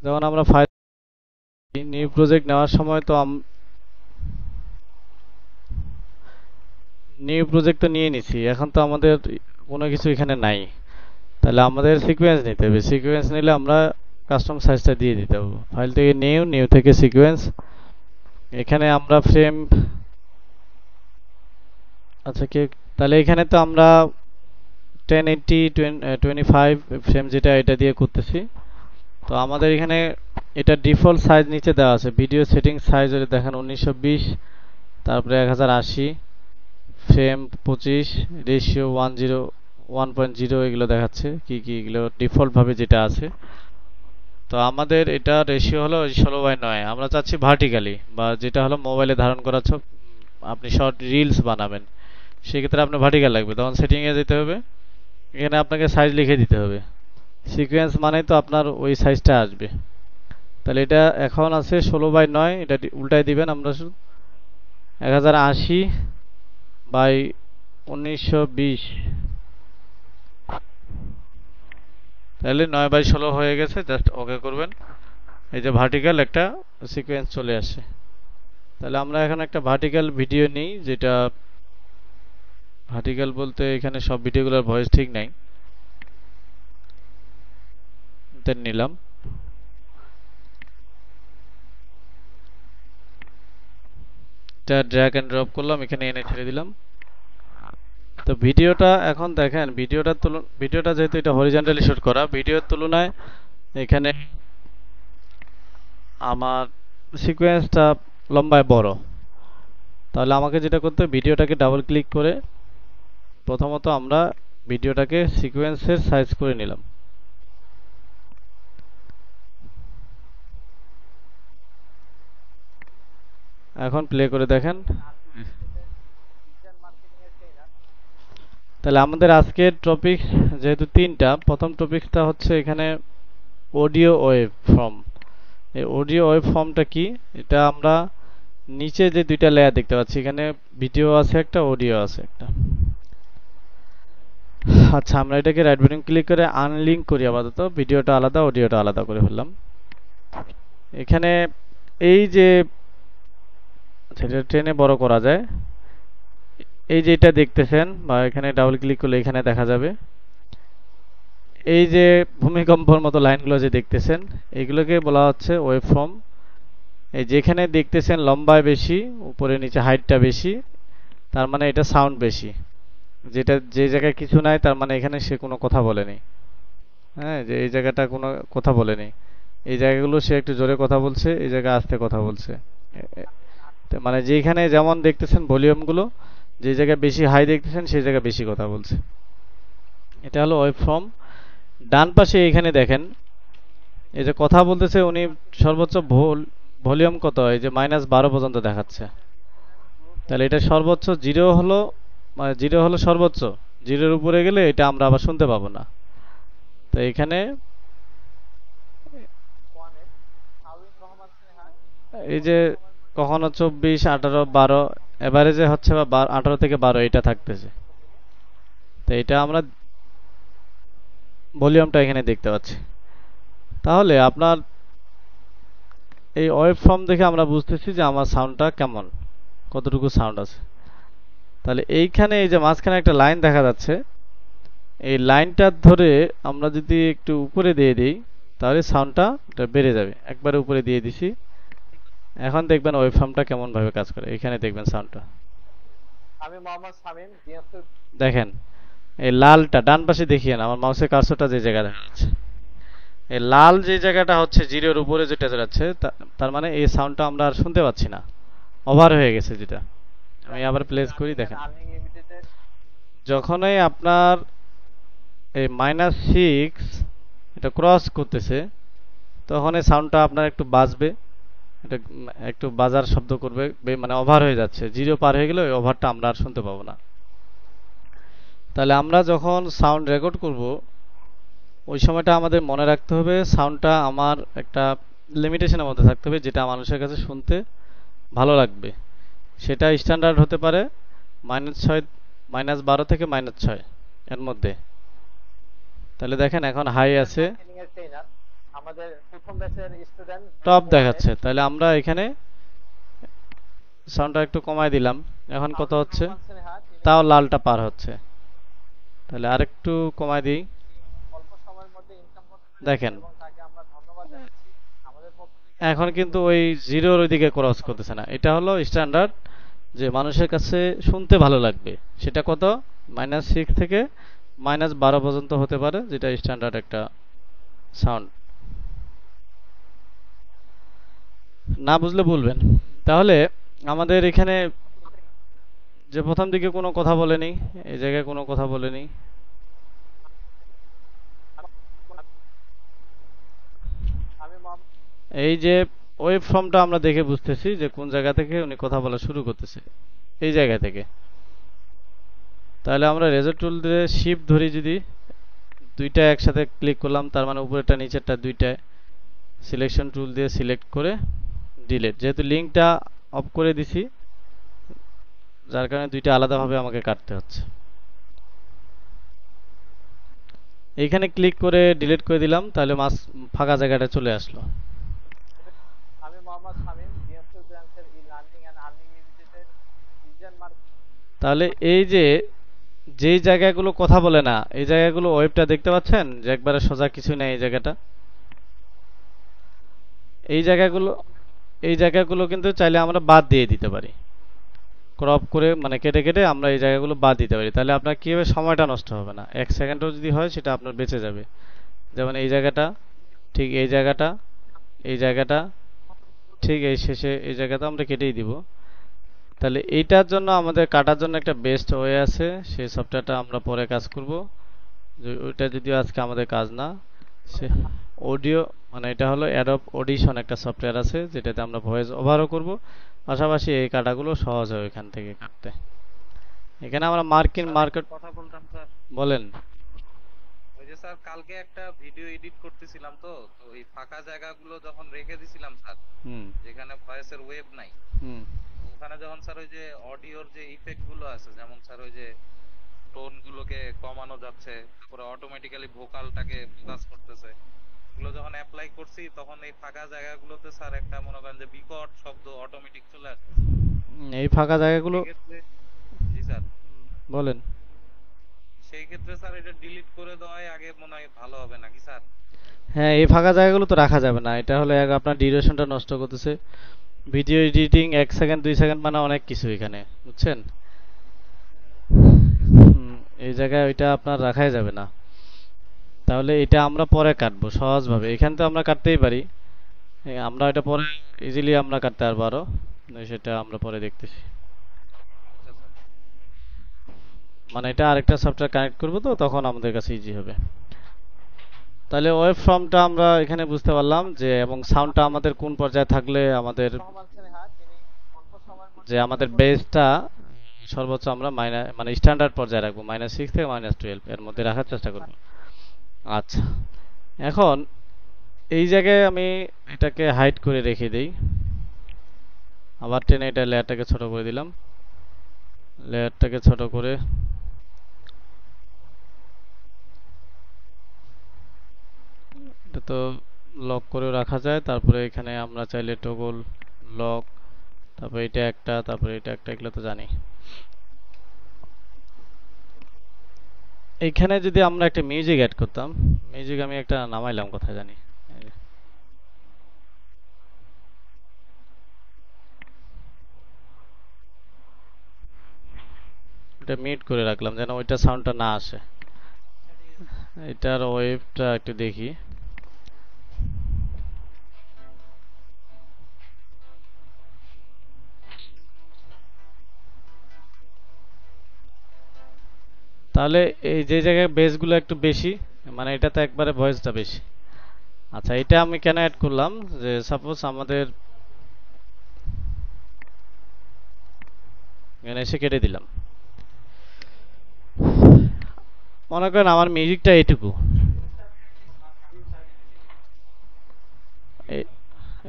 যেমন আমরা file new project নেওয়ার সময় তো নিউ প্রজেক্ট তো নিয়ে নিছি, এখন তো আমাদের কোনো কিছু এখানে নাই। তাহলে আমাদের সিকোয়েন্স নিতে হবে। সিকোয়েন্স নিলে আমরা কাস্টম সাইজটা দিয়ে দিতে হবে। ফাইল থেকে নিউ, নিউ থেকে সিকোয়েন্স। এখানে আমরা ফ্রেম, আচ্ছা কে, তাহলে এখানে তো আমরা 1080 25 ফ্রেম যেটা এটা দিয়ে করতেছি। তো আমাদের এখানে এটা ডিফল্ট সাইজ নিচে দেওয়া আছে। ভিডিও সেটিং সাইজ যদি দেখেন 1920, তারপরে 1080, ফ্রেম 25, রেশিও 1:0 এগুলো দেখাচ্ছে কি কি, এগুলো ডিফল্ট ভাবে যেটা আছে। তো আমাদের এটা রেশিও হলো 16:9। আমরা চাচ্ছি ভার্টিক্যালি, বা যেটা হলো মোবাইলে ধারণ করা ছবি, আপনি শর্ট রিলস বানাবেন সেক্ষেত্রে আপনার ভার্টিক্যাল লাগবে। তখন সেটিং এ যেতে হবে, এখানে আপনাকে সাইজ লিখে দিতে হবে। সিকোয়েন্স মানে তো আপনার ওই সাইজটা আসবে। তাহলে এটা এখন আছে 16:9, এটা উল্টায় দিবেন আমরা শুধু 1080/1920। তাহলে 9/16 হয়ে গেছে, জাস্ট ওকে করবেন। এই যে ভার্টিক্যাল একটা সিকোয়েন্স চলে আসে। তাহলে আমরা এখন একটা ভার্টিক্যাল ভিডিও নিই, যেটা ভার্টিক্যাল বলতে এখানে সব ভিডিওগুলোর ভয়েস ঠিক নাই, এটা নিলাম। এটা ড্র্যাগ এন্ড ড্রপ করলাম, এখানে এনে ছেড়ে দিলাম। তো ভিডিওটা এখন দেখেন, ভিডিওটা যেহেতু এটা হরিজন্টালি শুট করা, ভিডিওর তুলনায় এখানে আমার সিকোয়েন্সটা লম্বায় বড়। তাহলে আমাকে যেটা করতে হবে, ভিডিওটাকে ডাবল ক্লিক করে প্রথমত আমরা ভিডিওটাকে সিকোয়েন্সের সাইজ করে নিলাম। এখন প্লে করে দেখেন। তাহলে আমাদের আজকের টপিক যেহেতু তিনটা, প্রথম টপিকটা হচ্ছে এখানে অডিও ওয়েভ ফর্ম। এই অডিও ওয়েভ ফর্মটা কি, এটা আমরা নিচে যে দুইটা লেয়ার দেখতে পাচ্ছি, এখানে ভিডিও আছে একটা, অডিও আছে একটা। আচ্ছা, আমরা এটাকে রাইট বাটন ক্লিক করে আনলিঙ্ক করি। আপাতত ভিডিওটা আলাদা, অডিওটা আলাদা করে ফেললাম। এখানে এই যে, সেটা টেনে বড় করা যায়। এই যে এটা দেখতেছেন, বা এখানে ডাবল ক্লিক করলে এখানে দেখা যাবে। এই যে ভূমিকম্পর মতো লাইনগুলো যে দেখতেছেন, এগুলোকে বলা হচ্ছে ওয়েভ ফর্ম। এই যেখানে দেখতেছেন লম্বায় বেশি, উপরে নিচে হাইটটা বেশি, তার মানে এটা সাউন্ড বেশি। যেটা যে জায়গায় কিছু নাই, তার মানে এখানে সে কোনো কথা বলেনি। হ্যাঁ, যে এই জায়গাটা কোনো কথা বলেনি, এই জায়গাগুলো সে একটু জোরে কথা বলছে, এই জায়গায় আস্তে কথা বলছে। মানে যেখানে যেমন দেখতেছেন ভলিউমগুলো, যে জায়গায় বেশি হাই দেখতেছেন সেই জায়গায় বেশি কথা বলছে। এটা হলো ওয়েভ ফর্ম। ডান পাশে এইখানে দেখেন, এই যে কথা বলতেছে উনি, সর্বোচ্চ ভলিউম কত, এই যে -12 পর্যন্ত দেখাচ্ছে। তাহলে এটা সর্বোচ্চ, জিরো হলো, মানে জিরো হলো সর্বোচ্চ, জিরোর উপরে গেলে এটা আমরা আবার শুনতে পাবো না। তো এখানে এই যে কখনো 24, 18, 12 এভারেজে হচ্ছে, বা 18 থেকে 12 এটা থাকতেছে। তো এটা আমরা ভলিউমটা এখানে দেখতে পাচ্ছি। তাহলে আপনার এই ওয়েভ ফর্ম দেখে আমরা বুঝতেছি যে আমার সাউন্ডটা কেমন, কতটুকু সাউন্ড আছে। তাহলে এইখানে এই যে মাঝখানে একটা লাইন দেখা যাচ্ছে, এই লাইনটা ধরে আমরা যদি একটু উপরে দিয়ে দিই, তাহলে সাউন্ডটা বেড়ে যাবে। একবারে উপরে দিয়ে দিছি, এখন দেখবেন ওয়েভ ফর্মটা কেমন ভাবে কাজ করে। এখানে দেখবেন সাউন্ডটা, আমি মোহাম্মদ শামীম দিনাজপুর। দেখেন এই লালটা ডান পাশে দেখিয়েন, আমার মাউসের কার্সরটা যে জায়গায় দেখা যাচ্ছে, এই লাল যে জায়গাটা হচ্ছে জিরোর উপরে যেটা যাচ্ছে, তার মানে এই সাউন্ডটা আমরা আর শুনতে পাচ্ছি না, ওভার হয়ে গেছে যেটা। আমি আবার প্লেস করি, দেখেন যখনই আপনার এই -6 এটা ক্রস করতেছে, তখন এই সাউন্ডটা আপনার একটু বাজবে, এটা একটু বাজার শব্দ করবে, মানে ওভার হয়ে যাচ্ছে। জিরো পার হয়ে গেলে ওই ওভারটা আমরা আর শুনতে পাবো না। তাহলে আমরা যখন সাউন্ড রেকর্ড করব, ওই সময়টা আমাদের মনে রাখতে হবে সাউন্ডটা আমার একটা লিমিটেশনের মধ্যে থাকতে হবে, যেটা মানুষের কাছে শুনতে ভালো লাগবে। সেটা স্ট্যান্ডার্ড হতে পারে -6, -12 থেকে -6 এর মধ্যে। তাহলে দেখেন এখন হাই আছে। আমাদের প্রথম ব্যাচের স্টুডেন্ট টপ দেখাচ্ছে, তাহলে আমরা এখানে সাউন্ডটা একটু কমায় দিলাম। এখন কত হচ্ছে? তাও লালটা পার হচ্ছে। তাহলে আরেকটু কমায় দিই। অল্প সময়ের মধ্যে ইনকাম করতে পেরেছে দেখেন এবং তাকে আমরা ধন্যবাদ জানাচ্ছি আমাদের পক্ষ থেকে। এখন কিন্তু ওই জিরোর ওইদিকে ক্রস করতেছে না। এটা হলো স্ট্যান্ডার্ড, যে মানুষের কাছে শুনতে ভালো লাগবে। সেটা কত? -6 থেকে -12 পর্যন্ত হতে পারে, যেটা স্ট্যান্ডার্ড একটা সাউন্ড। না বুঝলে বলবেন। তাহলে আমাদের এখানে যে প্রথম দিকে কোনো কথা বলেনি, এই জায়গায় কোনো কথা বলেনি। আমি এই যে ওয়েব ফর্মটা আমরা দেখে বুঝতেছি যে কোন জায়গা থেকে উনি কথা বলা শুরু করতেছে, এই জায়গা থেকে। তাহলে আমরা রেজর টুল দিয়ে শিফট ধরি, যদি দুইটা একসাথে ক্লিক করলাম, তার মানে উপরেরটা নিচেরটা দুইটা সিলেকশন টুল দিয়ে সিলেক্ট করে ডিলিট। যেহেতু লিঙ্কটা অফ করে দিছি, যার কারণে দুইটা আলাদাভাবে আমাকে কাটতে হচ্ছে। এইখানে ক্লিক করে ডিলিট করে দিলাম, তাহলে ফাঁকা জায়গাটা চলে আসলো। মোহাম্মদ শামীম দিনাজপুর ব্রাঞ্চের ই লার্নিং এন্ড আর্নিং লিমিটেডের ডিজাইন মার্কেট। তাহলে এই যে যেই জায়গাগুলো কথা বলে না, এই জায়গাগুলো ওয়েবটা দেখতে পাচ্ছেন যে একবারে সোজা কিছু নেই। এই জায়গাটা, এই জায়গাগুলো কিন্তু চাইলে আমরা বাদ দিয়ে দিতে পারি, ক্রপ করে মানে কেটে কেটে আমরা এই জায়গাগুলো বাদ দিতে পারি। তাহলে আপনার কি হবে, সময়টা নষ্ট হবে না। 1 সেকেন্ডও যদি হয় সেটা আপনার বেঁচে যাবে। যেমন এই জায়গাটা, ঠিক এই জায়গাটা, এই জায়গাটা, ঠিক এই শেষে এই জায়গাটা আমরা কেটেই দিব। তাহলে এইটার জন্য আমাদের কাটার জন্য একটা বেস্ট ওয়ে আছে, সেই সফটওয়্যারটা আমরা পরে কাজ করব। ওইটা যদিও আজকে আমাদের কাজ না। সে অডিও মানে এটা হলো অ্যাডব অডিশন, একটা সফটওয়্যার আছে যেটাতে আমরা ভয়েস ওভারও করব, পাশাপাশি এই কাটাগুলো সহজ হয় এখান থেকে কাটতে। এখানে আমরা মার্কেট কথা বলতাম স্যার। বলেন। ওই যে স্যার কালকে একটা ভিডিও এডিট করতেছিলাম, তো তো ওই ফাঁকা জায়গাগুলো যখন রেখে দিছিলাম স্যার, যেখানে ভয়েসের ওয়েভ নাই, ওখানে যখন স্যার ওই যে অডিওর যে ইফেক্ট গুলো আছে, যেমন স্যার ওই যে টোন গুলোকে কমানো যাচ্ছে, তারপরে অটোমেটিক্যালি ভোকালটাকে ফোকাস করতেছে, এগুলো যখন অ্যাপ্লাই করছি তখন এই ফাঁকা জায়গাগুলোতে স্যার একটা মনে করেন যে বিকট শব্দ অটোমেটিক চলে আসছে। এই ফাঁকা জায়গাগুলো, জি স্যার বলেন। সেই ক্ষেত্রে স্যার এটা ডিলিট করে দেওয়াই আগে মনে হয় ভালো হবে নাকি স্যার? হ্যাঁ, এই ফাঁকা জায়গাগুলো তো রাখা যাবে না। এটা হলো আপনার ডিউরেশনটা নষ্ট করতেছে। ভিডিও এডিটিং 1 সেকেন্ড 2 সেকেন্ড মানে অনেক কিছু এখানে, বুঝছেন? এই জায়গায় ওইটা আপনার রাখাই যাবে না। তাহলে এটা আমরা পরে কাটবো সহজভাবে। এখান তো আমরা কাটতেই পারি, আমরা এটা পরে ইজিলি আমরা কাটতে পারবো আরো, সেটা আমরা পরে দেখতেছি। মানে এটা আরেকটা সফটওয়্যার কানেক্ট করবো, তো তখন আমাদের কাছে ইজি হবে। তাহলে ওয়েব ফর্মটা আমরা এখানে বুঝতে পারলাম যে, এবং সাউন্ডটা আমাদের কোন পর্যায়ে থাকলে আমাদের যে আমাদের বেসটা সর্বোচ্চ আমরা মানে স্ট্যান্ডার্ড পর্যায়ে রাখবো, -6 থেকে -12 এর মধ্যে রাখার চেষ্টা করব। আচ্ছা, এখন এই জায়গায় আমি এটাকে হাইড করে রেখে দেই। আবার টেনে এটা লেয়ারটাকে ছোট করে দিলাম। লেয়ারটাকে ছোট করে এটা তো লক করে রাখা যায়। তারপরে এখানে আমরা চাইলে টগল লক, তারপরে এটা একটা, তারপরে এটা একটা, এগুলো তো জানি। এইখানে যদি আমরা একটা মিউজিক অ্যাড করতাম, মিউজিক আমি একটা নামাইলাম, কোথায় জানি, এটা মিউট করে রাখলাম যেন ওইটা সাউন্ডটা না আসে। এটার ওয়েভটা একটু দেখি। তাহলে এই যে জায়গায় বেসগুলো একটু বেশি, মানে এটাতে একবারে ভয়েসটা বেশি। আচ্ছা, এটা আমি কেন অ্যাড করলাম, যে সাপোজ আমাদের এখানে এসে কেটে দিলাম। মনে করেন আমার মিউজিকটা এইটুকু,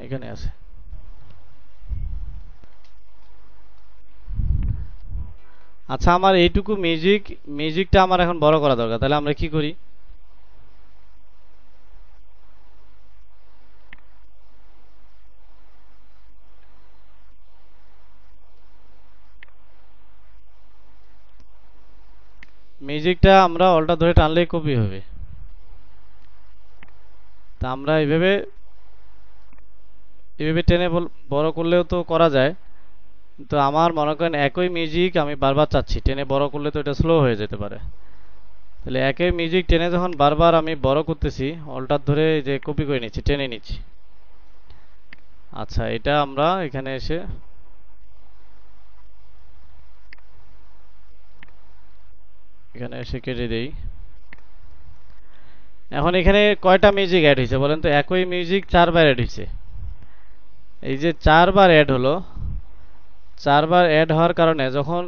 এখানে আছে। আচ্ছা, আমার এইটুকু মিউজিকটা আমার এখন বড় করা দরকার। তাহলে আমরা কি করি, মিউজিকটা আমরা অল্টার ধরে টানলেই কপি হবে। তা আমরা এইভাবে টেনে বড় করলেও তো করা যায়, তো আমার মনে করেন একই মিউজিক আমি বারবার চাচ্ছি, টেনে বড় করলে তো এটা স্লো হয়ে যেতে পারে। তাহলে একই মিউজিক টেনে যখন বারবার আমি বড় করতেছি, অল্টার ধরে যে কপি করে নিচ্ছি, টেনে নিচ্ছি। আচ্ছা, এটা আমরা এখানে এসে কেটে দেই। এখন এখানে কয়টা মিউজিক অ্যাড হয়েছে বলেন তো? একই মিউজিক 4বার অ্যাড হয়েছে। এই যে 4বার অ্যাড হলো, 4বার অ্যাড হওয়ার কারণে যখন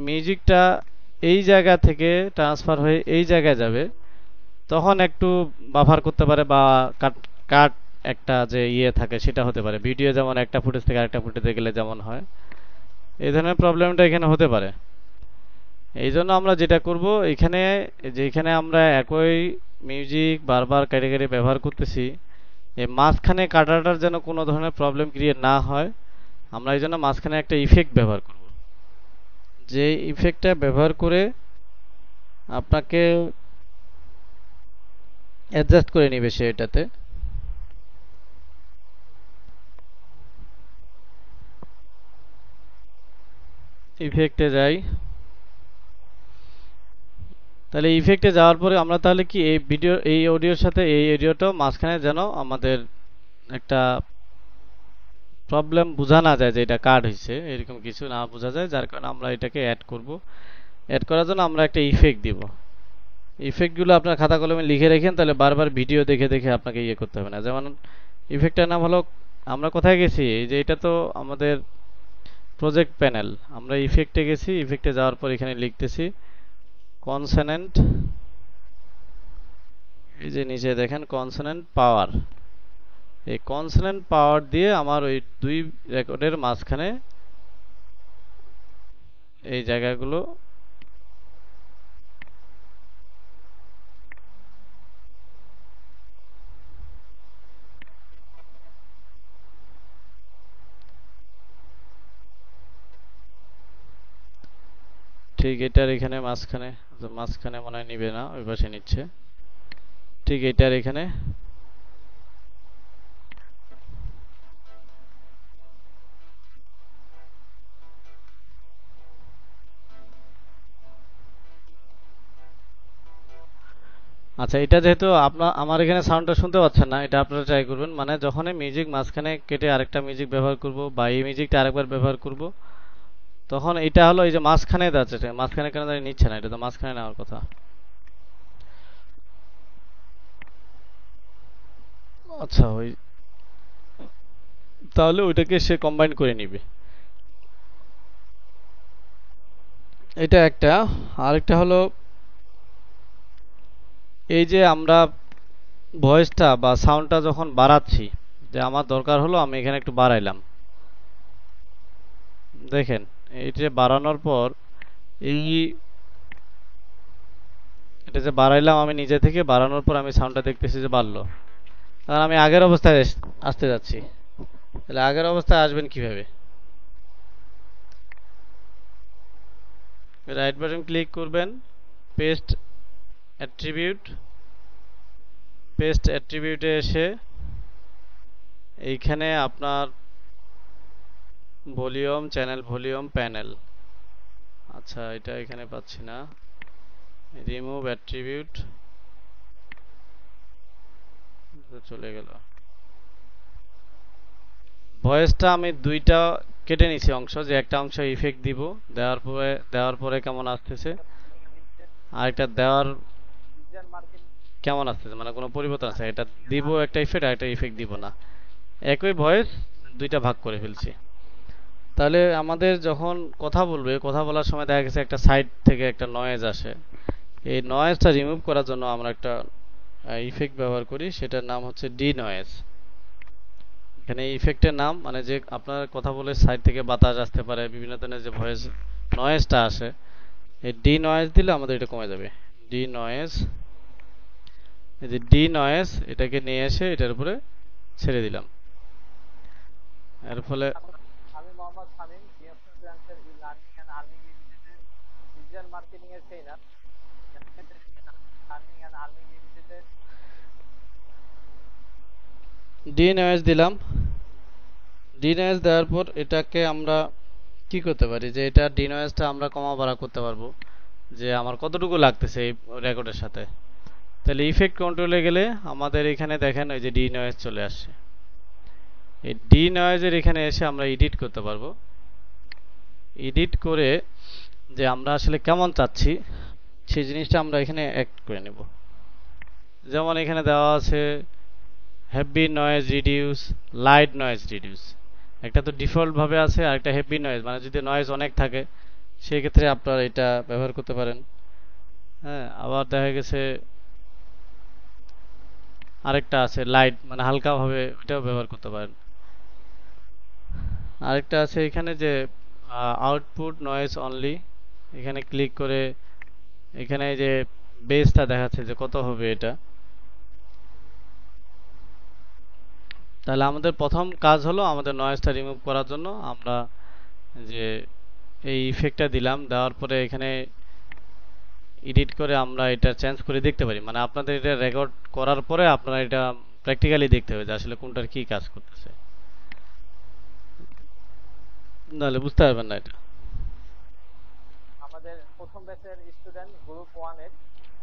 মিউজিকটা এই জায়গা থেকে ট্রান্সফার হয়ে এই জায়গায় যাবে, তখন একটু বাফার করতে পারে, বা কাট কাট একটা যে থাকে সেটা হতে পারে। ভিডিও যেমন একটা ফুটেজ থেকে আরেকটা ফুটেজে গেলে যেমন হয়, এই ধরনের প্রবলেমটা এখানে হতে পারে। এই জন্য আমরা যেটা করব, এখানে আমরা একই মিউজিক বারবার কেটে কেটে ব্যবহার করতেছি, এই মাঝখানে কাটাটার যেন কোনো ধরনের প্রবলেম ক্রিয়েট না হয়, আমরা এই জন্য মাঝখানে একটা ইফেক্ট ব্যবহার করব। যে ইফেক্টটা ব্যবহার করে আপনাকে অ্যাডজাস্ট করে নিবে সে এটাতে। ইফেক্টে যাই, তাহলে ইফেক্টে যাওয়ার পরে আমরা তাহলে কি এই অডিওর সাথে এই অডিওটাও মাঝখানে যেন আমাদের একটা প্রবলেম বোঝা না যায় যে এটা কাট হয়েছে, এরকম কিছু না বোঝা যায়, যার কারণে আমরা এটাকে অ্যাড করব। অ্যাড করার জন্য আমরা একটা ইফেক্ট দিব। ইফেক্টগুলো আপনার খাতা কলমে লিখে রাখেন, তাহলে বারবার ভিডিও দেখে দেখে আপনাকে করতে হবে না। যেমন ইফেক্টটার নাম হলো, আমরা কোথায় গেছি, এই যে এটা তো আমাদের প্রজেক্ট প্যানেল, আমরা ইফেক্টে গেছি। ইফেক্টে যাওয়ার পর এখানে লিখতেছি কনসোনেন্ট, এই যে নিচে দেখেন কনসোনেন্ট পাওয়ার। এই কনসোনেন্ট পাওয়ার দিয়ে আমার ওই দুই রেকর্ডের মাঝখানে এই জায়গাগুলো ঠিক এটার এখানে মাঝখানে মনে হয় নিবে না, ওই পাশে নিচ্ছে। ঠিক এটার এখানে আচ্ছা, এটা যেহেতু আমার এখানে সাউন্ডটা শুনতে পাচ্ছেন না, এটা আপনারা ট্রাই করবেন। মানে যখনই মিউজিক মাঝখানে কেটে আরেকটা মিউজিক ব্যবহার করব, বা এই মিউজিকটা আরেকবার ব্যবহার করব, তখন এটা হলো এই যে মাঝখানে যাচ্ছে, মাঝখানে কেন জানি নিচ্ছে না, এটা তো মাঝখানে নেওয়ার কথা। আচ্ছা, তাহলে ওইটাকে সে কম্বাইন করে নিবে। এটা একটা। আরেকটা হলো, এই যে আমরা ভয়েসটা বা সাউন্ডটা যখন বাড়াচ্ছি, যে আমার দরকার হলো আমি এখানে একটু বাড়াইলাম, দেখেন এই যে বাড়ানোর পর এই এটা যে বাড়াইলাম আমি নিজে থেকে, বাড়ানোর পর আমি সাউন্ডটা দেখতেছি যে বাড়লো। কারণ আমি আগের অবস্থায় আসতে যাচ্ছি, তাহলে আগের অবস্থায় আসবেন কিভাবে? রাইট বাটন ক্লিক করবেন, পেস্ট অ্যাট্রিবিউট, পেস্ট অ্যাট্রিবিউটে এসে এইখানে আপনার ভলিউম, চ্যানেল ভলিউম, প্যানেল। আচ্ছা, এটা এখানে পাচ্ছি না, রিমুভ অ্যাট্রিবিউট, চলে গেল। ভয়েসটা আমি দুইটা কেটে নিছি অংশ, যে একটা অংশ ইফেক্ট দিব, দেওয়ার পরে কেমন আসতেছে, আরেকটা দেওয়ার কেমন আসতেছে, মানে কোনো পরিবর্তন আছে, এটা দিব একটা ইফেক্ট আর একটা ইফেক্ট দিব না, একই ভয়েস দুইটা ভাগ করে ফেলছি। তাহলে আমাদের যখন কথা বলবে, কথা বলার সময় দেখা গেছে একটা সাইড থেকে একটা নয়েজ আসে, এই নয়েজটা রিমুভ করার জন্য আমরা একটা ইফেক্ট ব্যবহার করি, সেটার নাম হচ্ছে ডি নয়েজ। এখানে ইফেক্টের নাম, মানে যে আপনার কথা বলে সাইড থেকে বাতাস আসতে পারে, বিভিন্ন ধরনের যে ভয়েস নয়েজটা আসে, এই ডি নয়েজ দিলে আমাদের এটা কমে যাবে। ডি নয়েজ, এই যে ডি নয়েজ, এটাকে নিয়ে এসে এটার উপরে ছেড়ে দিলাম। এর ফলে আমি মোহাম্মদ শামীম, জিএফএস ব্রাঞ্চের ই লার্নিং এন্ড আর্নিং ইউনিটের ডিজিটাল মার্কেটিং এর ট্রেনার। ডিনয়েজ দিলাম। ডিনয়েজ দেওয়ার পর এটাকে আমরা কি করতে পারি, যে এটা ডিনয়েজটা আমরা কমা বাড়া করতে পারবো, যে আমার কতটুকু লাগতেছে এই রেকর্ডের সাথে। তাহলে ইফেক্ট কন্ট্রোলে গেলে আমাদের এখানে দেখেন ওই যে ডিনয়েজ চলে আসছে। এই ডিনয়েজের এখানে এসে আমরা এডিট করতে পারবো। এডিট করে যে আমরা আসলে কেমন চাচ্ছি সেই জিনিসটা আমরা এখানে অ্যাড করে নেব। যেমন এখানে দেওয়া আছে heavy noise reduce, light noise reduce. একটা তো ডিফল্ট ভাবে আছে, আর একটা হেভি নয়েজ, মানে যদি নয়েজ অনেক থাকে সেই ক্ষেত্রে আপনারা এটা ব্যবহার করতে পারেন। হ্যাঁ, আবার দেখা গেছে আরেকটা আছে লাইট, মানে হালকা ভাবে, ওটাও ব্যবহার করতে পারেন। আরেকটা আছে এখানে যে আউটপুট নয়েজ অনলি, এখানে ক্লিক করে এখানে যে বেসটা দেখাচ্ছে যে কত হবে এটা। তাহলে আমাদের প্রথম কাজ হলো আমাদের নয়েজটা রিমুভ করার জন্য আমরা যে এই ইফেক্টটা দিলাম, দেওয়ার পরে এখানে এডিট করে আমরা এটা চেঞ্জ করে দেখতে পারি। মানে আপনাদের এটা রেকর্ড করার পরে আপনারা এটা প্র্যাকটিক্যালি দেখতে হবে যে আসলে কোনটার কি কাজ করতেছে, নাহলে বুঝতে পারবেন না এটা। আমাদের প্রথম ব্যাচের স্টুডেন্ট গ্রুপ 1 এর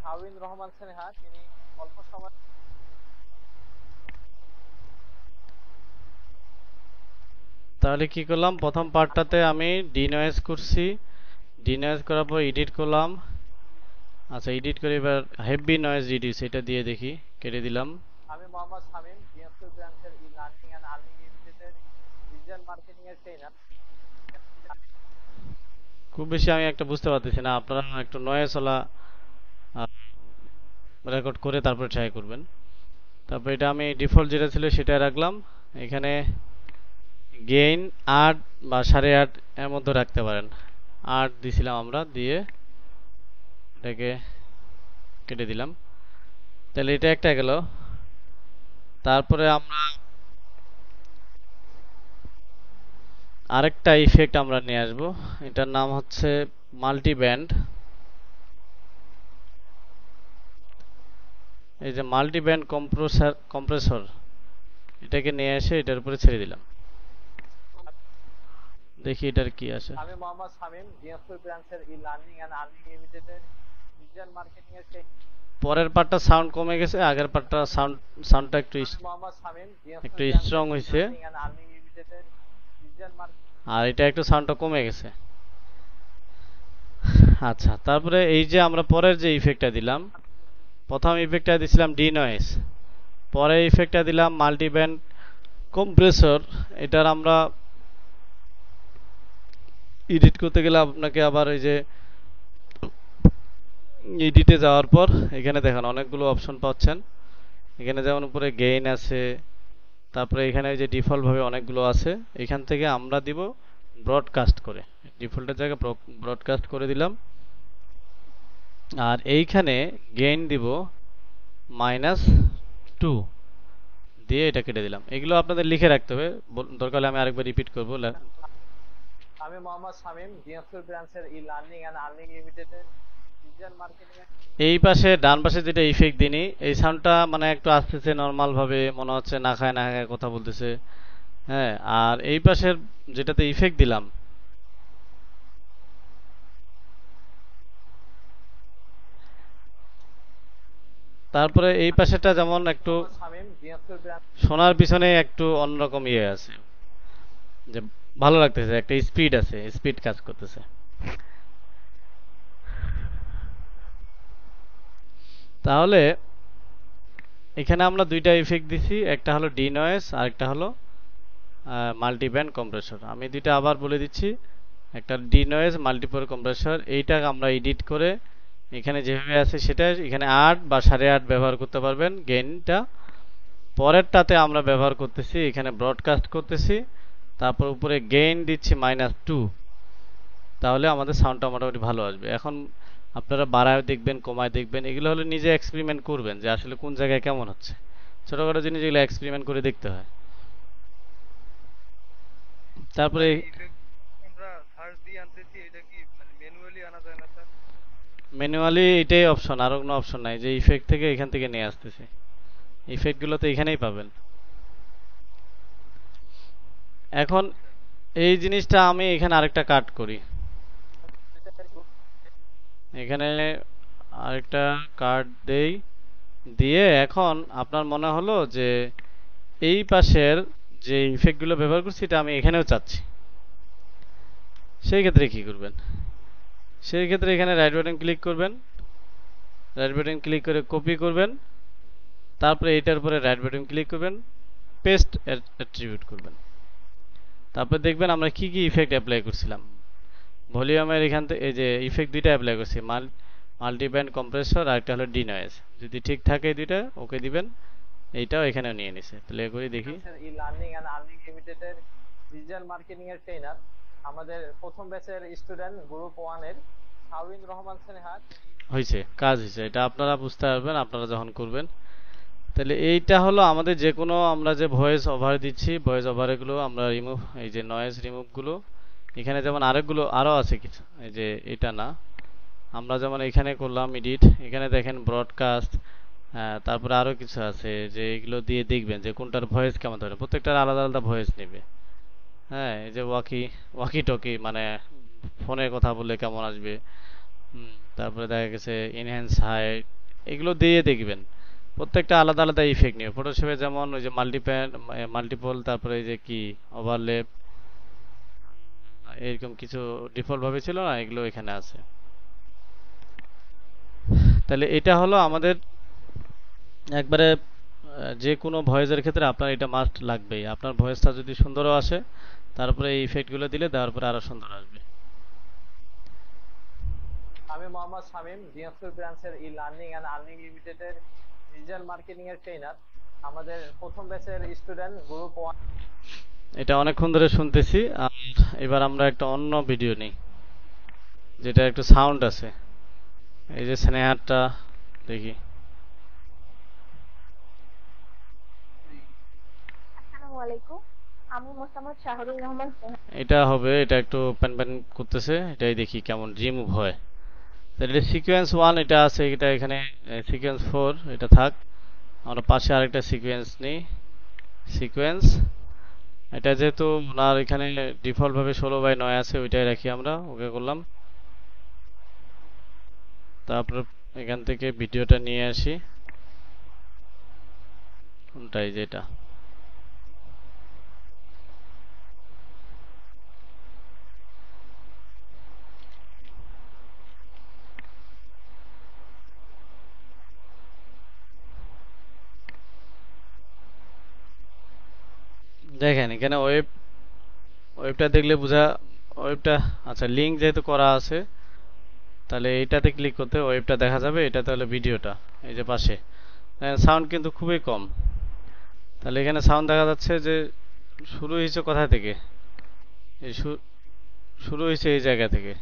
শাওন রহমান স্নেহা, তিনি অল্প সময় তাহলে কি করলাম, প্রথম পার্টটাতে আমি ডিনয়েজ করছি, ডিনয়েজ করার পর এডিট করলাম। আচ্ছা, এডিট করে এবার হেভি নয়েজ রিডিউস এটা দিয়ে দেখি, কেটে দিলাম। আমি মোহাম্মদ শামীম, দিনাজপুর ব্রাঞ্চের ই লার্নিং এন্ড আর্নিং ইউনিটের ডিজিটাল মার্কেটিং এর ট্রেনার। খুব বেশি আমি একটা বুঝতে পারতেছি না, আপনারা একটু নয়েজ ওলা রেকর্ড করে তারপরে ট্রাই করবেন। তারপর এটা আমি ডিফল্ট যেটা ছিল সেটা রাখলাম। এখানে গেইন 8 বা 8.5 এর মধ্যে রাখতে পারেন। 8 দিছিলাম আমরা, দিয়ে এটাকে কেটে দিলাম। তাহলে এটা একটা গেল। তারপরে আমরা আরেকটা ইফেক্ট আমরা নিয়ে আসব, এটার নাম হচ্ছে মাল্টি ব্যান্ড। এই যে মাল্টি ব্যান্ড কম্প্রেসর, এটাকে নিয়ে এসে এটার উপরে ছেড়ে দিলাম, দেখি এটার কি আসে। আমি মোহাম্মদ শামীম, দিনাজপুর ব্রাঞ্চের ই লার্নিং এন্ড আর্নিং ইউনিটের ডিজিটাল মার্কেটিং এর পরের পার্টটা সাউন্ড কমে গেছে, আগের পার্টটা সাউন্ডটা একটু মোহাম্মদ শামীম, একটু স্ট্রং হয়েছে, আর্নিং ইউনিটের ডিজিটাল মার্কেটিং, আর এটা একটু সাউন্ডটা কমে গেছে। আচ্ছা, তারপরে এই যে আমরা পরের যে ইফেক্টটা দিলাম, প্রথম ইফেক্টটা দিছিলাম ডিনয়েজ, পরে ইফেক্টটা দিলাম মাল্টি ব্যান্ড কম্প্রেসর। এটার আমরা এডিট করতে গেলে আপনাকে আবার এই যে এডিটে যাওয়ার পর এখানে দেখেন অনেকগুলো অপশন পাচ্ছেন। এখানে যেমন উপরে গেইন আছে, তারপরে এখানে যে ডিফল্ট ভাবে অনেকগুলো আছে, এখান থেকে আমরা দিব ব্রডকাস্ট করে, ডিফল্টের জায়গায় ব্রডকাস্ট করে দিলাম। আর এইখানে গেইন দিব -2 দিয়ে এটা কেটে দিলাম। এগুলো আপনাদের লিখে রাখতে হবে, দরকার হলে আমি আরেকবার রিপিট করব। আমি মোহাম্মদ শামীম, দিনাজপুর ব্রাঞ্চের ই লার্নিং এন্ড আর্নিং ইউনিটের ডিজিটাল মার্কেটিং এর। এই পাশে ডান পাশে যেটা ইফেক্ট দিনি, এই সাউন্ডটা মানে একটু আসতেছে নরমাল ভাবে, মনে হচ্ছে না খায় না খায় কথা বলতেছে। হ্যাঁ, আর এই পাশের যেটাতে ইফেক্ট দিলাম, তারপরে এই পাশেটা যেমন একটু শোনার পিছনে একটু অন্যরকম ইয়ে আছে, যে ভালো লাগতেছে, একটা স্পিড আছে, স্পিড কাজ করতেছে। তাহলে এখানে আমরা দুইটা ইফেক্ট দিছি, একটা হলো ডিনয়েজ আর একটা হলো মাল্টি ব্যান্ড কম্প্রেসর। আমি দুইটা আবার বলে দিচ্ছি, একটা ডিনয়েজ মাল্টিপল কম্প্রেসর। এইটা আমরা এডিট করে এখানে যেভাবে আছে সেটা এখানে 8 বা 8.5 ব্যবহার করতে পারবেন গেইনটা। পরেরটাতে আমরা ব্যবহার করতেছি, এখানে ব্রডকাস্ট করতেছি, তারপর উপরে গেইন দিচ্ছি -2, তাহলে আমাদের সাউন্ডটা মোটামুটি ভালো আসবে। এখন আপনারা বাড়ায় দেখবেন, কমায় দেখবেন, এগুলো হলো নিজে এক্সপেরিমেন্ট করবেন যে আসলে কোন জায়গায় কেমন হচ্ছে। ছোটখাটো জিনিস এগুলো এক্সপেরিমেন্ট করে দেখতে হয়। তারপরে আমরা সার্চ দিয়ে আনতেছি, এটা কি মানে ম্যানুয়ালি আনা যায় না স্যার? ম্যানুয়ালি এটাই অপশন, আর কোনো অপশন নাই। যে ইফেক্ট থেকে এখান থেকে নিয়ে আসতেছি, ইফেক্ট গুলো তো এখানেই পাবেন। এখন এই জিনিসটা আমি এখানে আরেকটা কাট করি, এখানে আরেকটা কাট দেই, দিয়ে এখন আপনার মনে হলো যে এই পাশের যে ইফেক্টগুলো ব্যবহার করছি এটা আমি এখানেও চাচ্ছি, সেই ক্ষেত্রে কি করবেন? সেই ক্ষেত্রে এখানে রাইট বাটন ক্লিক করবেন, রাইট বাটন ক্লিক করে কপি করবেন, তারপরে এটার উপরে রাইট বাটন ক্লিক করবেন, পেস্ট অ্যাট্রিবিউট করবেন। তারপর দেখবেন আমরা কি কি ইফেক্ট অ্যাপ্লাই করছিলাম। ভলিউমের এখান থেকে এই যে ইফেক্ট দুইটা অ্যাপ্লাই করছি, মাল্টিব্যান্ড কম্প্রেসর আর একটা হলো ডিনয়েজ। যদি ঠিক থাকে এই দুইটা ওকে দিবেন, এইটাও এখানেও নিয়ে নিছে। প্লে করি দেখি। ই লার্নিং এন্ড আর্নিং লিমিটেডের ডিজিটাল মার্কেটিং এর ট্রেনার, আমাদের প্রথম ব্যাচের স্টুডেন্ট গ্রুপ 1 এর শাওন রহমান স্নেহাত হয়েছে, কাজ হয়েছে। এটা আপনারা বুঝতে পারবেন আপনারা যখন করবেন। তাহলে এইটা হলো আমাদের যে কোনো আমরা যে ভয়েস ওভার দিচ্ছি, ভয়েস ওভার গুলো আমরা রিমুভ, এই যে নয়েজ রিমুভ গুলো এখানে যেমন আরেকগুলো আরো আছে কিছু, এই যে এটা না, আমরা যেমন এখানে করলাম এডিট, এখানে দেখেন ব্রডকাস্ট, তারপরে আরো কিছু আছে যে এগুলো দিয়ে দেখবেন যে কোনটার ভয়েস কেমন ধরে, প্রত্যেকটার আলাদা আলাদা ভয়েস নেবে। হ্যাঁ, এই যে ওয়াকি টকি মানে ফোনে কথা বললে কেমন আসবে, তারপরে দেখা গেছে এনহ্যান্স হাইট, এগুলো দিয়ে দেখবেন প্রত্যেকটা আলাদা আলাদা ইফেক্ট নিয়ে। ফটোশপে যেমন ওই যে মাল্টিপল, তারপরে এই যে কি ওভারলেপ, এরকম কিছু ডিফল্ট ভাবে ছিল না, এগুলো এখানে আছে। তাহলে এটা হলো আমাদের একবারে যে কোনো ভয়েসের ক্ষেত্রে আপনার এটা মাস্ট লাগবেই। আপনার ভয়েসটা যদি সুন্দরও আসে, তারপরে এই ইফেক্টগুলো দিলে দেওয়ার পরে আরো সুন্দর আসবে। আমি মোহাম্মদ শামীম, দিনাজপুর ব্রাঞ্চের ই লার্নিং এন্ড আর্নিং লিমিটেডের ডিজিটাল মার্কেটিং এর ট্রেনার, আমাদের প্রথম ব্যাচের স্টুডেন্ট গ্রুপ 1। এটা অনেকক্ষণ ধরে শুনতেছি। আর এবার আমরা একটা অন্য ভিডিও নিই যেটা একটু সাউন্ড আছে। এই যে স্নেহারটা দেখি। আসসালামু আলাইকুম, আমি মোসাম্মদ শাহরুর রহমান স্নেহা। এটা হবে, এটা একটু প্যান প্যান করতেছে, এটাই দেখি কেমন রিমুভ হয়। তাহলে এটা সিকোয়েন্স 1 এটা আছে, এটা এখানে সিকোয়েন্স 4 এটা থাক। আমরা পাশে আরেকটা সিকোয়েন্স নিই, সিকোয়েন্স এটা যেহেতু ওনার এখানে ডিফল্ট ভাবে 16:9 আছে, ওইটাই রাখি আমরা, ওকে করলাম। তারপর এখান থেকে ভিডিওটা নিয়ে আসি, কোনটাই যেটা দেখেন এখানে ওয়েবটা দেখলে বোঝা, ওয়েবটা আচ্ছা লিংক যেহেতু করা আছে, তাহলে এইটাতে ক্লিক করতে ওয়েবটা দেখা যাবে, এটা তাহলে ভিডিওটা এই যে পাশে। সাউন্ড কিন্তু খুবই কম। তাহলে এখানে সাউন্ড দেখা যাচ্ছে যে শুরু হয়েছে কোথা থেকে, এই শুরু হয়েছে এই জায়গা থেকে।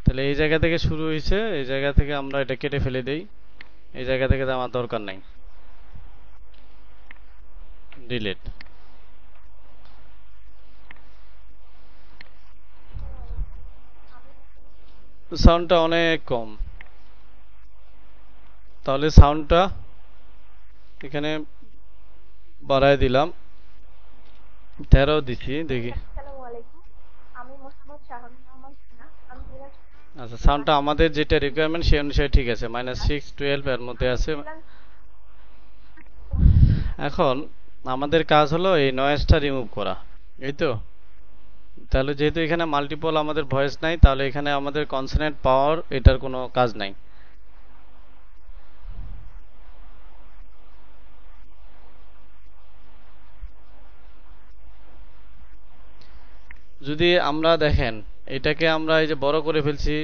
তাহলে এই জায়গা থেকে শুরু হয়েছে, এই জায়গা থেকে আমরা এটা কেটে ফেলে দেই, এই জায়গা থেকে তো আমার দরকার নাই, ডিলিট। সাউন্ডটা অনেক কম, তাহলে সাউন্ডটা এখানে বাড়ায় দিলাম, 13 দিছি দেখি। আসসালামু আলাইকুম, আমি মোসাম্মদ শাহরুর রহমান স্নেহা। আমি আচ্ছা, সাউন্ডটা আমাদের যেটা রিকোয়ারমেন্ট সেই অনুসারে ঠিক আছে, -6 12 এর মধ্যে আছে। এখন আমাদের কাজ হলো এই নয়েজটা রিমুভ করা, এই তো। তাহলে যেহেতু এখানে মাল্টিপল আমাদের ভয়েস নাই, তাহলে এখানে আমাদের কনসোনেন্ট পাওয়ার এটার কোনো কাজ নাই। যদি আমরা দেখেন এটাকে আমরা এই যে বড় করে ফেলছি,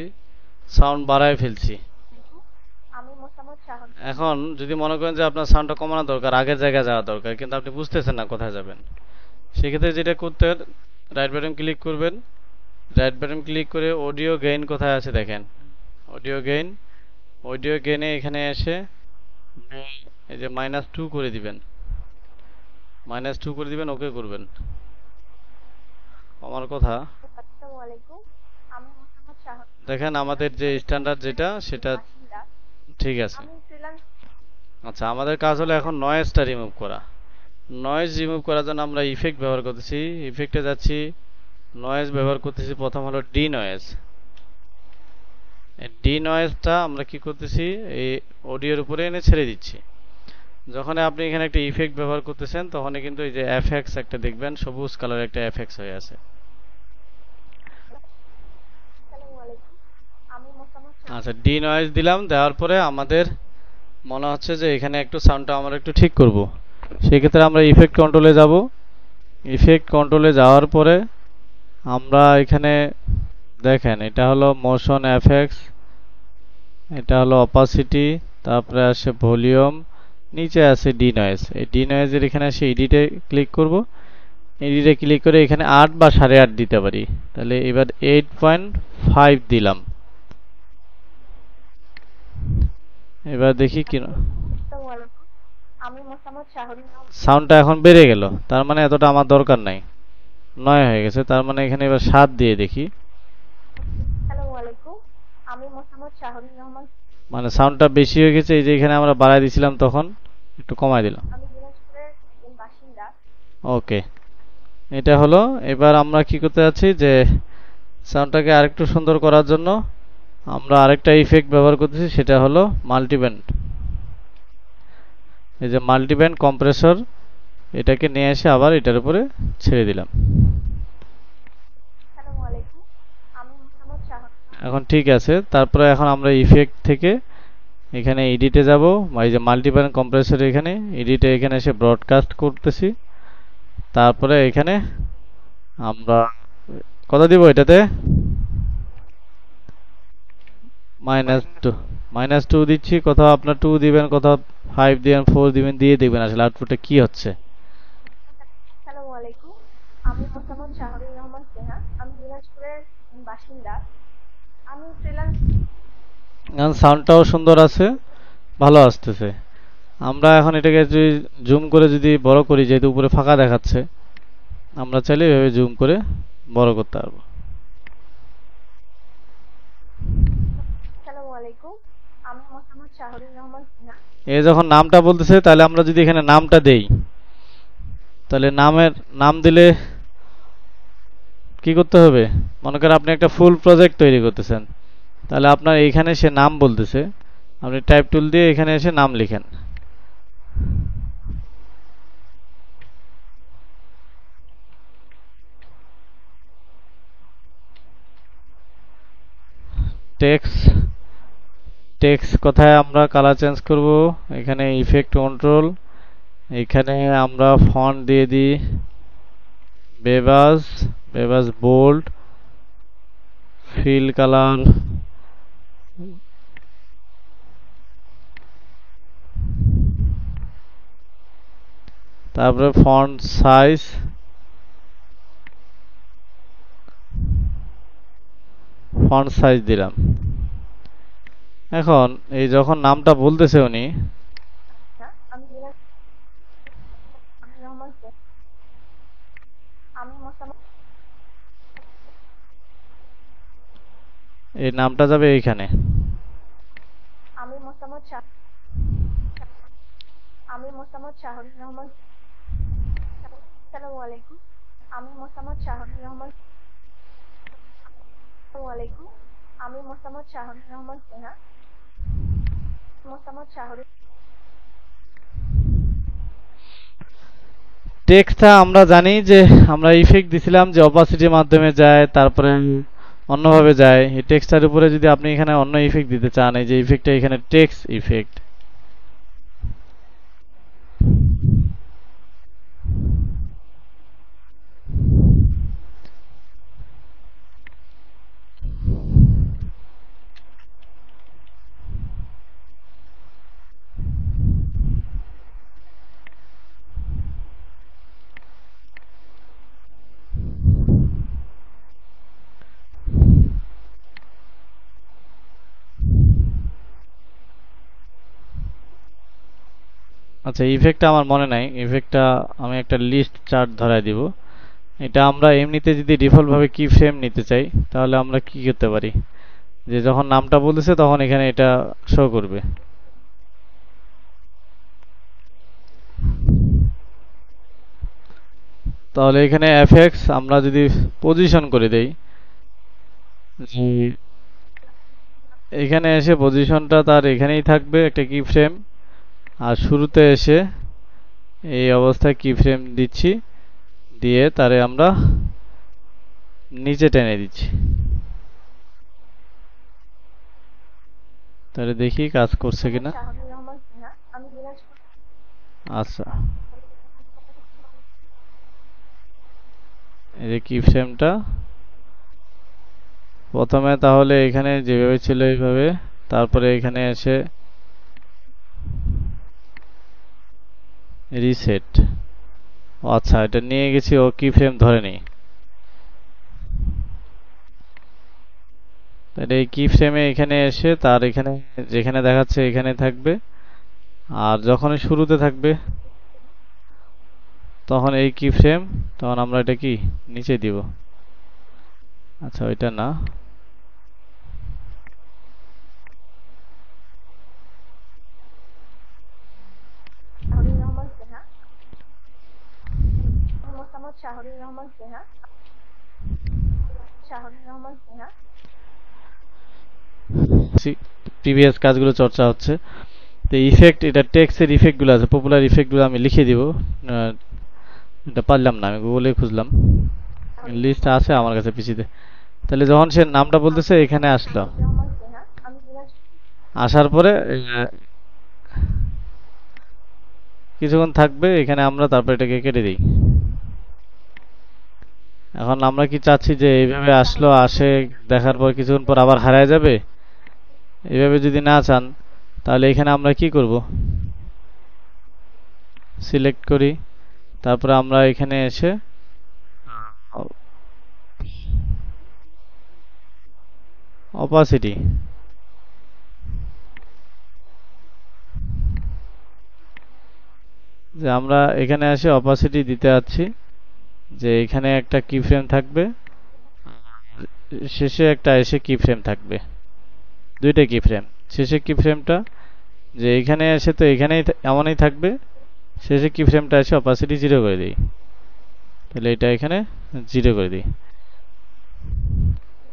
সাউন্ড বাড়ায় ফেলছি। আমি মোসাম্মদ শাহরুর। এখন যদি মনে করেন যে আপনার সাউন্ডটা কমানো দরকার, আগের জায়গায় যাওয়া দরকার, কিন্তু আপনি বুঝতেছেন না কোথায় যাবেন, সেক্ষেত্রে যেটা করতে, রাইট বাটন ক্লিক করবেন, রাইট বাটন ক্লিক করে অডিও গেইন কোথায় আছে দেখেন, অডিও গেইন, অডিও গেইনে এখানে এসে এই যে -2 করে দিবেন, -2 করে দিবেন, ওকে করবেন। আমার কথা, আসসালামু আলাইকুম, আমি মোসাম্মদ দেখেন আমাদের যে স্ট্যান্ডার্ড যেটা সেটা ঠিক আছে। আচ্ছা, আমাদের কাজ হলো এখন নয়েজটা রিমুভ করা। নয়েজ রিমুভ করার জন্য আমরা ইফেক্ট ব্যবহার করতেছি। ইফেক্টে যাচ্ছি, নয়েজ ব্যবহার করতেছি। প্রথম হলো ডি নয়েজ। এই ডি নয়েজটা আমরা কি করতেছি, এই অডিওর উপরে এনে ছেড়ে দিচ্ছি। যখন আপনি এখানে একটা ইফেক্ট ব্যবহার করতেছেন তখনই কিন্তু এই যে এফএক্স একটা দেখবেন সবুজ কালারের একটা এফএক্স হয়ে আছে। আচ্ছা, ডি নয়েজ দিলাম। দেওয়ার পরে আমাদের মনে হচ্ছে যে এখানে একটু সাউন্ডটা আমরা একটু ঠিক করব। সেক্ষেত্রে আমরা ইফেক্ট কন্ট্রোলে যাব। ইফেক্ট কন্ট্রোলে যাওয়ার পরে আমরা এখানে দেখেন এটা হলো মোশন এফএক্স, এটা হলো অপাসিটি, তারপরে আসে ভলিউম, নিচে আছে ডি নয়েজ। এই ডি নয়েজের এখানে এসে এডিটে ক্লিক করব। এডিটে ক্লিক করে এখানে 8 বা 8.5 দিতে পারি। তাহলে এবার 8.5 দিলাম। এবার দেখি কি সাউন্ডটা এখন বেড়ে গেল। তার মানে এতটা আমার দরকার নাই, 9 হয়ে গেছে। তার মানে এখানে এবার 7 দিয়ে দেখি। মানে সাউন্ডটা বেশি হয়ে গেছে। এই যে এখানে আমরা বাড়াই দিছিলাম তখন একটু কমাই দিলাম। ওকে, এটা হলো। এবার আমরা কি করতে যাচ্ছি যে সাউন্ডটাকে আরেকটু সুন্দর করার জন্য আমরা আরেকটা ইফেক্ট ব্যবহার করতেছি, সেটা হলো মাল্টিব্যান্ড। এই যে মাল্টিব্যান্ড কম্প্রেসর, এটাকে নিয়ে এসে আবার এটার উপরে ছেড়ে দিলাম। এখন ঠিক আছে। তারপরে এখন আমরা ইফেক্ট থেকে এখানে এডিটে যাব। এই যে মাল্টিব্যান্ড কম্প্রেসর, এখানে এডিটে এখানে এসে ব্রডকাস্ট করতেছি। তারপরে এখানে আমরা কত দিব এটাতে, -2 দিচ্ছি। কোথাও আপনার 2 দিবেন, কোথাও 5 দিবেন, 4 দিবেন, দিয়ে দেখবেন আসলে আউটপুটে কি হচ্ছে। আসসালামু আলাইকুম, আমি মোসাম্মদ শাহরুর রহমান স্নেহা, আমি দিনাজপুরের বাসিন্দা। আমি ফ্রিল্যান্স। সাউন্ডটাও সুন্দর আছে, ভালো আসতেছে। আমরা এখন এটাকে যদি জুম করে যদি বড় করি, যেহেতু উপরে ফাঁকা দেখাচ্ছে, আমরা চাইলে এভাবে জুম করে বড় করতে পারবো। আসসালামু আলাইকুম, আমি মোসাম্মদ শাহরুর রহমান স্নেহা। এই যখন নামটা বলতেছে, তাহলে আমরা যদি এখানে নামটা দেই, তাহলে নাম দিলে কি করতে হবে, মনে করেন আপনি একটা ফুল প্রজেক্ট তৈরি করতেছেন, তাহলে আপনার এইখানে সে নাম বলতেছে, আপনি টাইপ টুল দিয়ে এখানে এসে নাম লিখেন। টেক্সট কোথায় আমরা কালার চেঞ্জ করব, এখানে ইফেক্ট কন্ট্রোল, এখানে আমরা ফন্ট দিয়ে দিই বেবাস বোল্ড, ফিল কালার, তারপরে ফন্ট সাইজ, দিলাম। এখন এই যখন নামটা বলতেছে উনি, এই নামটা যাবে এইখানে। আমি মোসাম্মদ শাহরুর রহমান। আসসালামু আলাইকুম, আমি মোসাম্মদ শাহরুর রহমান। আসসালামু আলাইকুম, আমি মোসাম্মদ শাহরুর রহমান স্নেহা। মোসাম্মদ শাহরুর। টেক্সটটা আমরা জানি যে আমরা ইফেক্ট দিছিলাম যে অপাসিটির মাধ্যমে যায়, তারপরে অন্যভাবে যায়। এই টেক্সটার উপরে যদি আপনি এখানে অন্য ইফেক্ট দিতে চান, এই যে ইফেক্টটা এখানে টেক্সট ইফেক্ট, আচ্ছা ইফেক্টটা আমার মনে নাই। ইফেক্টটা আমি একটা লিস্ট চার্ট ধরাই দিব। এটা আমরা এমনিতে যদি ডিফল্ট ভাবে কি ফ্রেম নিতে চাই, তাহলে আমরা কি করতে পারি, যে যখন নামটা বলতেছে তখন এখানে এটা শো করবে। তাহলে এখানে এফএক্স আমরা যদি পজিশন করে দেই, যে এখানে এসে পজিশনটা তার এখানেই থাকবে একটা কি ফ্রেম, আর শুরুতে এসে এই অবস্থায় কি ফ্রেম দিচ্ছি, দিয়ে তারে আমরা নিচে টেনে দিচ্ছি। তাহলে দেখি কাজ করছে কিনা। শাহরুর রহমান স্নেহা, আমি দিনাজপুর। আচ্ছা, এই যে কি ফ্রেমটা প্রথমে তাহলে এখানে যেভাবে ছিল এইভাবে, তারপরে এখানে এসে রিসেট। আচ্ছা, এটা নিয়ে গেছি, ও কি ফ্রেম ধরেনি। তাহলে এই কি ফ্রেমে এখানে এসে তার এখানে যেখানে দেখাচ্ছে এখানে থাকবে, আর যখনই শুরুতে থাকবে তখন এই কি ফ্রেম, তখন আমরা এটা কি নিচে দিব। আচ্ছা, ওইটা না, শাহরুর রহমান স্নেহা, মোসাম্মদ শাহরুর রহমান স্নেহা, শাহরুর রহমান স্নেহা। প্রিভিয়াস কাজগুলো চর্চা হচ্ছে। তো ইফেক্ট, এটা টেক্সটের ইফেক্টগুলো আছে, পপুলার ইফেক্টগুলো আমি লিখে দিব। এটা পারলাম না, আমি গুগলে খুঁজলাম, লিস্ট আছে আমার কাছে পিসিতে। তাহলে যখন সে নামটা বলতেছে এখানে আসলো, শাহরুর রহমান স্নেহা, আমি দিনাজপুর। আসার পরে কিছুক্ষণ থাকবে এখানে, আমরা তারপর এটাকে কেটে দিই। এখন আমরা কি চাচ্ছি যে এইভাবে আসলো, আসে দেখার পর কিছুক্ষণ পর আবার হারায় যাবে। এইভাবে যদি না চান তাহলে এখানে আমরা কি করব, সিলেক্ট করি, তারপরে আমরা এখানে এসে অপাসিটি, যে আমরা এখানে এসে অপাসিটি দিতে যাচ্ছি, যে এখানে একটা কি ফ্রেম থাকবে, শেষে একটা এসে কি ফ্রেম থাকবে, দুইটা কি ফ্রেম। শেষে কি ফ্রেমটা যে এখানে এসে তো এখানেই এমনই থাকবে, শেষে কি ফ্রেমটা এসে অপাসিটি 0 করে দিই। তাহলে এটা এখানে 0 করে দিই।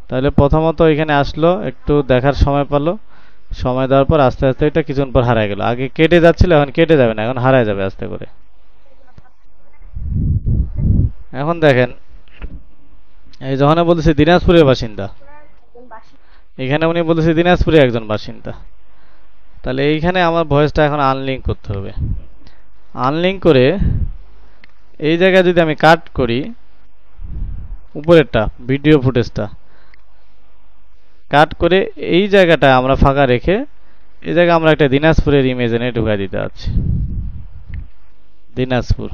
তাহলে প্রথমত এখানে আসলো, একটু দেখার সময় পেলো, সময় দেওয়ার পর আস্তে আস্তে এটা কিছুক্ষণ পর হারায় গেল। আগে কেটে যাচ্ছিল, এখন কেটে যাবে না, এখন হারায় যাবে আস্তে করে। এখন দেখেন, এই যখন বলতেছে দিনাজপুরের বাসিন্দা, একজন বাসিন্দা। এখানে উনি বলতেছে দিনাজপুরের একজন বাসিন্দা। তাহলে এইখানে আমার ভয়েসটা এখন আনলিঙ্ক করতে হবে। আনলিঙ্ক করে এই জায়গায় যদি আমি কাট করি, উপরেরটা ভিডিও ফুটেজটা কাট করে এই জায়গাটা আমরা ফাঁকা রেখে এই জায়গায় আমরা একটা দিনাজপুরের ইমেজ এনে ঢুকাই দিতে যাচ্ছি। দিনাজপুর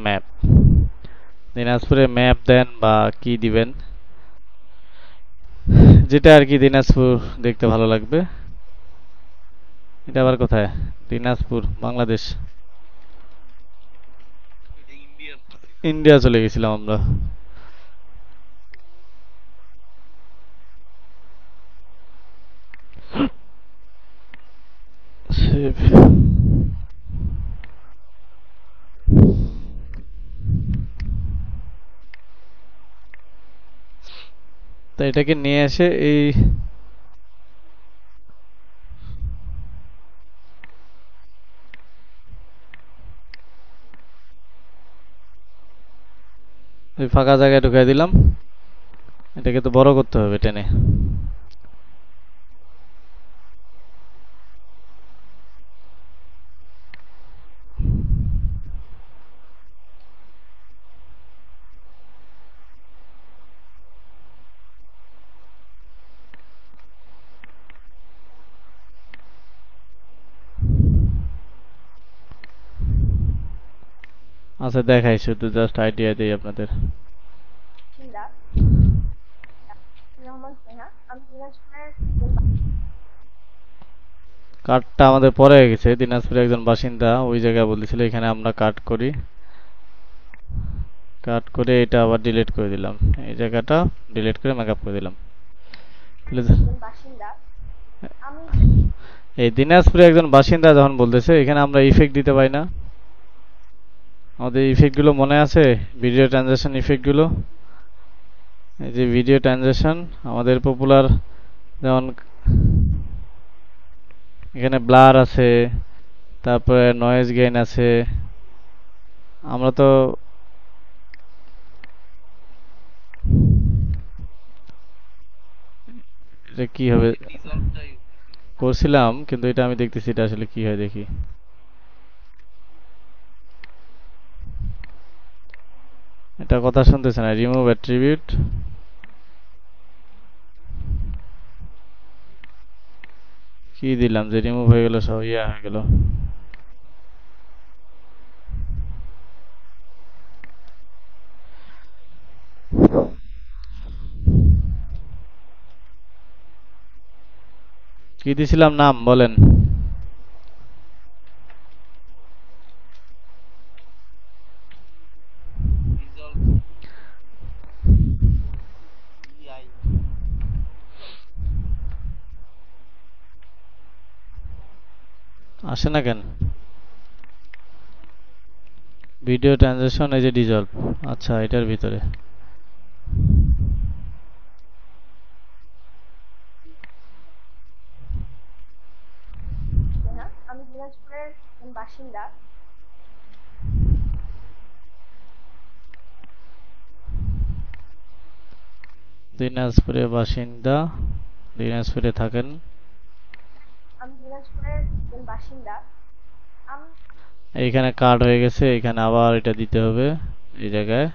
ম্যাপ, দিনাজপুরের ম্যাপ দেন বা কি দিবেন, যেটা আর কি দিনাজপুর দেখতে ভালো লাগবে। এটা আবার কোথায়, দিনাজপুর বাংলাদেশ, ইন্ডিয়া চলে গেছিলাম আমরা। সেভ, তো এটাকে নিয়ে এসে এই ফাঁকা জায়গায় ঢুকাই দিলাম। এটাকে তো বড় করতে হবে টেনে। আচ্ছা, দেখাই, শুধু জাস্ট আইডিয়া দিই আপনাদের। বাসিন্দা রহমান স্নেহা, আমি দিনাজপুরের কাটটা আমাদের পরে হয়ে গেছে, দিনাজপুরের একজন বাসিন্দা ওই জায়গায় বলেছিল, এখানে আমরা কাট করি, কাট করে এটা আবার ডিলিট করে দিলাম, এই জায়গাটা ডিলিট করে মেকআপ করে দিলাম। একজন বাসিন্দা। আমি এই দিনাজপুরে একজন বাসিন্দা যখন বলতেছে, এখানে আমরা ইফেক্ট দিতে পারি না? আমাদের ইফেক্ট গুলো মনে আছে, ভিডিও ট্রানজাকশন ইফেক্ট গুলো? এই যে ভিডিও ট্রানজাকশন আমাদের পপুলার, যেমন এখানে ব্লার আছে, তারপরে নয়েজ গেইন আছে। আমরা তো এটা কি হবে ডিজলভটা করছিলাম, কিন্তু এটা আমি দেখতেছি এটা আসলে কি হয় দেখি। এটা কথা শুনতেছে না। রিমুভ অ্যাট্রিবিউট, কি দিলাম যে রিমুভ হয়ে গেল, সব ইয়া হয়ে গেল। কি দিছিলাম নাম বলেন? ডিজলভ ইআই আসে না কেন? ভিডিও ট্রানজাকশন, এই যে ডিজলভ। আচ্ছা, এটার ভিতরে আমি দিনাজপুরের একজন বাসিন্দা। দিনাজপুরের বাসিন্দা, দিনাজপুরে থাকেন। আমি দিনাজপুরের একজন বাসিন্দা। আমি এইখানে কার্ড হয়ে গেছে, এখানে আবার এটা দিতে হবে এই জায়গায়।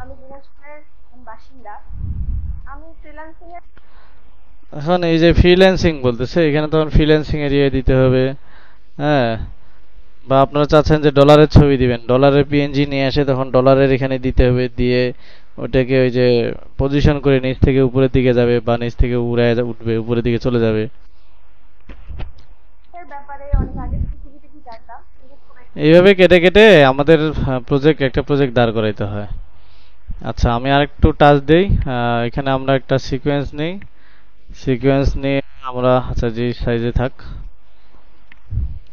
আমি দিনাজপুরের একজন বাসিন্দা। আমি ফ্রিল্যান্সিং এর এখন এই যে ফ্রিল্যান্সিং বলতেছে, এখানে তখন ফ্রিল্যান্সিং এরিয়া দিতে হবে। হ্যাঁ, বা আপনারা চাচ্ছেন যে ডলারের ছবি দিবেন, ডলারের পিএনজি নিয়ে আসে তখন ডলারের এখানে দিতে হবে। দিয়ে ওটাকে ওই যে পজিশন করে নিচ থেকে উপরের দিকে যাবে, বা নিচ থেকে উঠবে, উপরের দিকে চলে যাবে। ব্যাপারে অনেক আগে থেকে জানতাম, কিন্তু খুব একটা এইভাবে কেটে কেটে আমাদের একটা প্রজেক্ট দাঁড় করাইতে হয়। আচ্ছা, আমি আরেকটু টাচ দেই। এখানে আমরা একটা সিকোয়েন্স নেই। সিকোয়েন্স নিয়ে আমরা, আচ্ছা যে সাইজে থাক,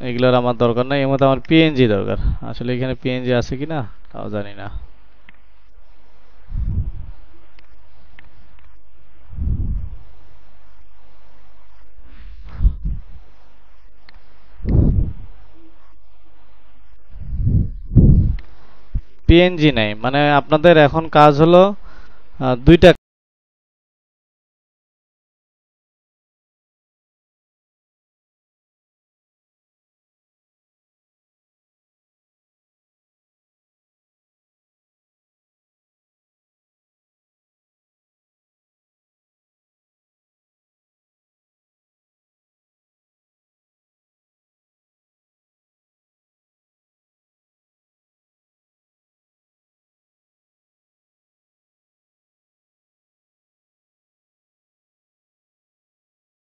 এগুলোর আমার দরকার নাই। এর মধ্যে আমার পিএনজি দরকার। আসলে এখানে পিএনজি আছে কিনা তাও জানি না। পিএনজি নাই, মানে আপনাদের এখন কাজ হলো দুইটা